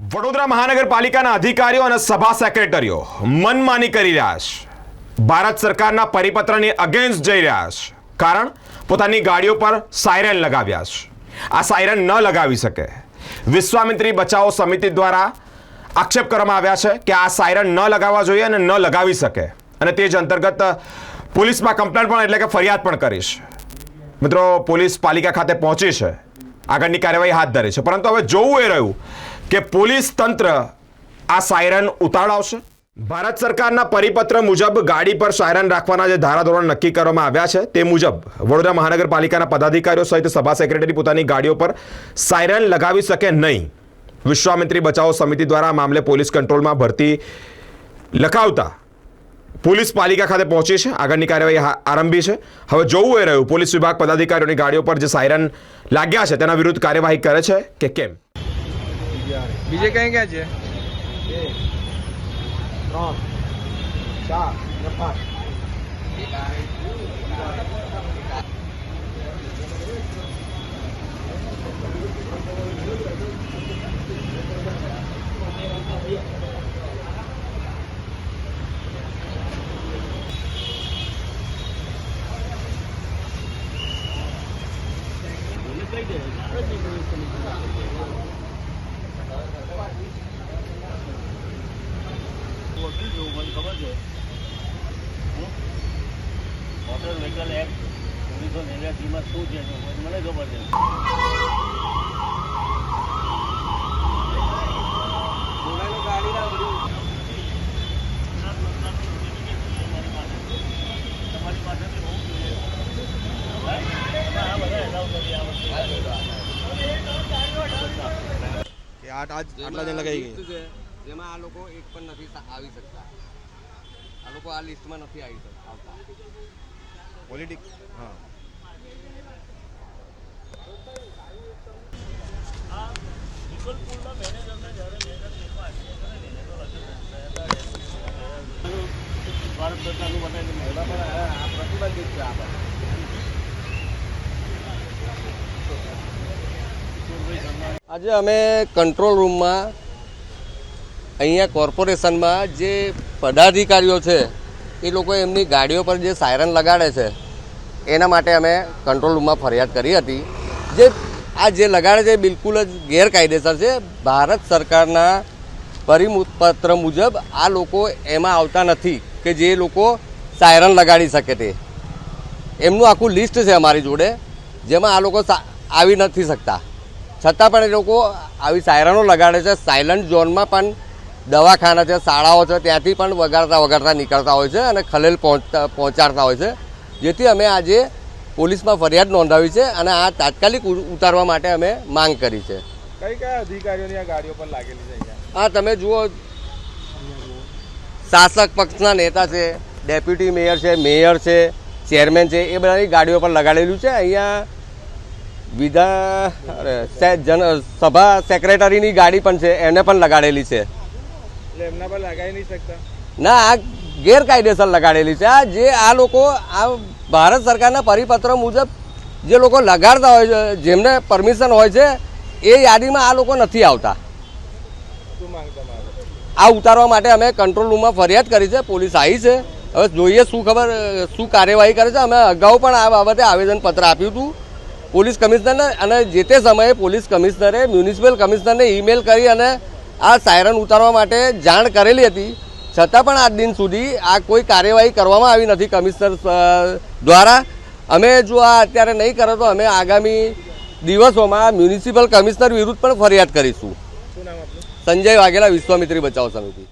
વડોદરા મહાનગરપાલિકાના અધિકારીઓ અને સભા સેક્રેટરીઓ મનમાની કરી રહ્યા છે। ભારત સરકારના પરિપત્રની અગેન્સ્ટ જઈ રહ્યા છે, કારણ પોતાની ગાડીઓ પર સાયરન લગાવ્યા છે। આ સાયરન ન લગાવી શકે। વિશ્વામિત્રી બચાવો સમિતિ દ્વારા આક્ષેપ કરવામાં આવ્યા છે કે આ સાયરન ન લગાવવા જોઈએ અને ન લગાવી શકે, અને તે જ અંતર્ગત પોલીસમાં કમ્પ્લેન્ટ પણ એટલે કે ફરિયાદ પણ કરી છે। મિત્રો, પોલીસ પાલિકા ખાતે પહોંચી છે, આગળની કાર્યવાહી હાથ ધરી છે, પરંતુ હવે જોવું એ રહ્યું કે પોલીસ તંત્ર આ સાયરન ઉતાવળાવશે। ભારત સરકારના પરિપત્ર મુજબ ગાડી પર સાયરન રાખવાના જે ધારાધોરણ નક્કી કરવામાં આવ્યા છે તે મુજબ વડોદરા મહાનગરપાલિકાના પદાધિકારીઓ સહિત સભા સેક્રેટરી પોતાની ગાડીઓ પર સાયરન લગાવી શકે નહીં। વિશ્વામિત્રી બચાવો સમિતિ દ્વારા આ મામલે પોલીસ કંટ્રોલમાં ભરતી લખાવતા પોલીસ પાલિકા ખાતે પહોંચી છે, આગળની કાર્યવાહી આરંભી છે। હવે જોવું એ રહ્યું પોલીસ વિભાગ પદાધિકારીઓની ગાડીઓ પર જે સાયરન લાગ્યા છે તેના વિરુદ્ધ કાર્યવાહી કરે છે કે કેમ। બીજે કઈ ક્યાં છે? 3 4 ને 5 ખબર છે મોટર વ્હીકલ એક્ટ 1989 શું છે મને ખબર છે। તમારી પાસેથી હોવું જોઈએ। આટલા જણ લગાઈ ગઈ જેમાં આ લોકો એક પણ નથી આવી શકતા। આ લોકો આ લિસ્ટમાં નથી આવતા। પોલિટિક્સ હા વિકલ્પપૂર્ણ મેનેજરને જ્યારે મેનેજર કેસમાં કરેલી તો ભારત સરકારનું બનાવેલું એમાં પણ આ પ્રતિબંધિત છે। આજે અમે કંટ્રોલ રૂમમાં અહીંયા કોર્પોરેશનમાં જે પદાધિકારીઓ છે એ લોકો એમની ગાડીઓ પર જે સાયરન લગાડે છે એના માટે અમે કંટ્રોલ રૂમમાં ફરિયાદ કરી હતી। જે લગાડે છે બિલકુલ જ ગેરકાયદેસર છે। ભારત સરકારના પરિપત્ર મુજબ આ લોકો એમાં આવતા નથી કે જે લોકો સાયરન લગાડી શકે તે। એમનું આખું લિસ્ટ છે અમારી જોડે, જેમાં આ લોકો આવી નથી શકતા, છતાં પણ એ લોકો આવી સાયરનો લગાડે છે। સાયલન્ટ ઝોનમાં પણ દવાખાના છે, શાળાઓ છે, ત્યાંથી પણ વગાડતા નીકળતા હોય છે અને ખલેલ પહોંચાડતા હોય છે, જેથી અમે આજે પોલીસમાં ફરિયાદ નોંધાવી છે અને આ તાત્કાલિક ઉતારવા માટે અમે માંગ કરી છે। કયા અધિકારીઓની આ ગાડીઓ પર લાગેલી છે? હા, તમે જુઓ, શાસક પક્ષના નેતા છે, ડેપ્યુટી મેયર છે, મેયર છે, ચેરમેન છે, એ બધાની ગાડીઓ પર લગાડેલું છે। અહીંયા સભા સેક્રેટરીની ગાડી પણ છે, એને પણ લગાડેલી છે। એટલે એમના પર લગાવી નહીં શકતા? ના, આ ગેરકાયદેસર લગાડેલી છે। જે આ લોકો આ ભારત સરકારના પરિપત્ર મુજબ જે લોકો લગાડતા હોય છે, જેમને પરમિશન હોય છે, એ યાદીમાં આ લોકો નથી આવતા। શું માંગ તમારે? આ ઉતારવા માટે અમે કંટ્રોલ રૂમમાં ફરિયાદ કરી છે, પોલીસ આવી છે। હવે જોઈએ શું કાર્યવાહી કરે છે। અમે અગાઉ પણ આ બાબતે આવેદનપત્ર આપ્યું હતું પોલીસ કમિશનરને, અને જે તે સમયે પોલીસ કમિશનરે મ્યુનિસિપલ કમિશનરને ઈમેલ કરી અને આ સાયરન ઉતારવા માટે જાણ કરેલી હતી, છતાં પણ આજ દિન સુધી આ કોઈ કાર્યવાહી કરવામાં આવી નથી કમિશનર દ્વારા। અમે જો આ અત્યારે નહીં કરે તો અમે આગામી દિવસોમાં મ્યુનિસિપલ કમિશનર વિરુદ્ધ પણ ફરિયાદ કરીશું। શું નામ આપનું? સંજય વાઘેલા, વિશ્વામિત્રી બચાવો સમિતિ।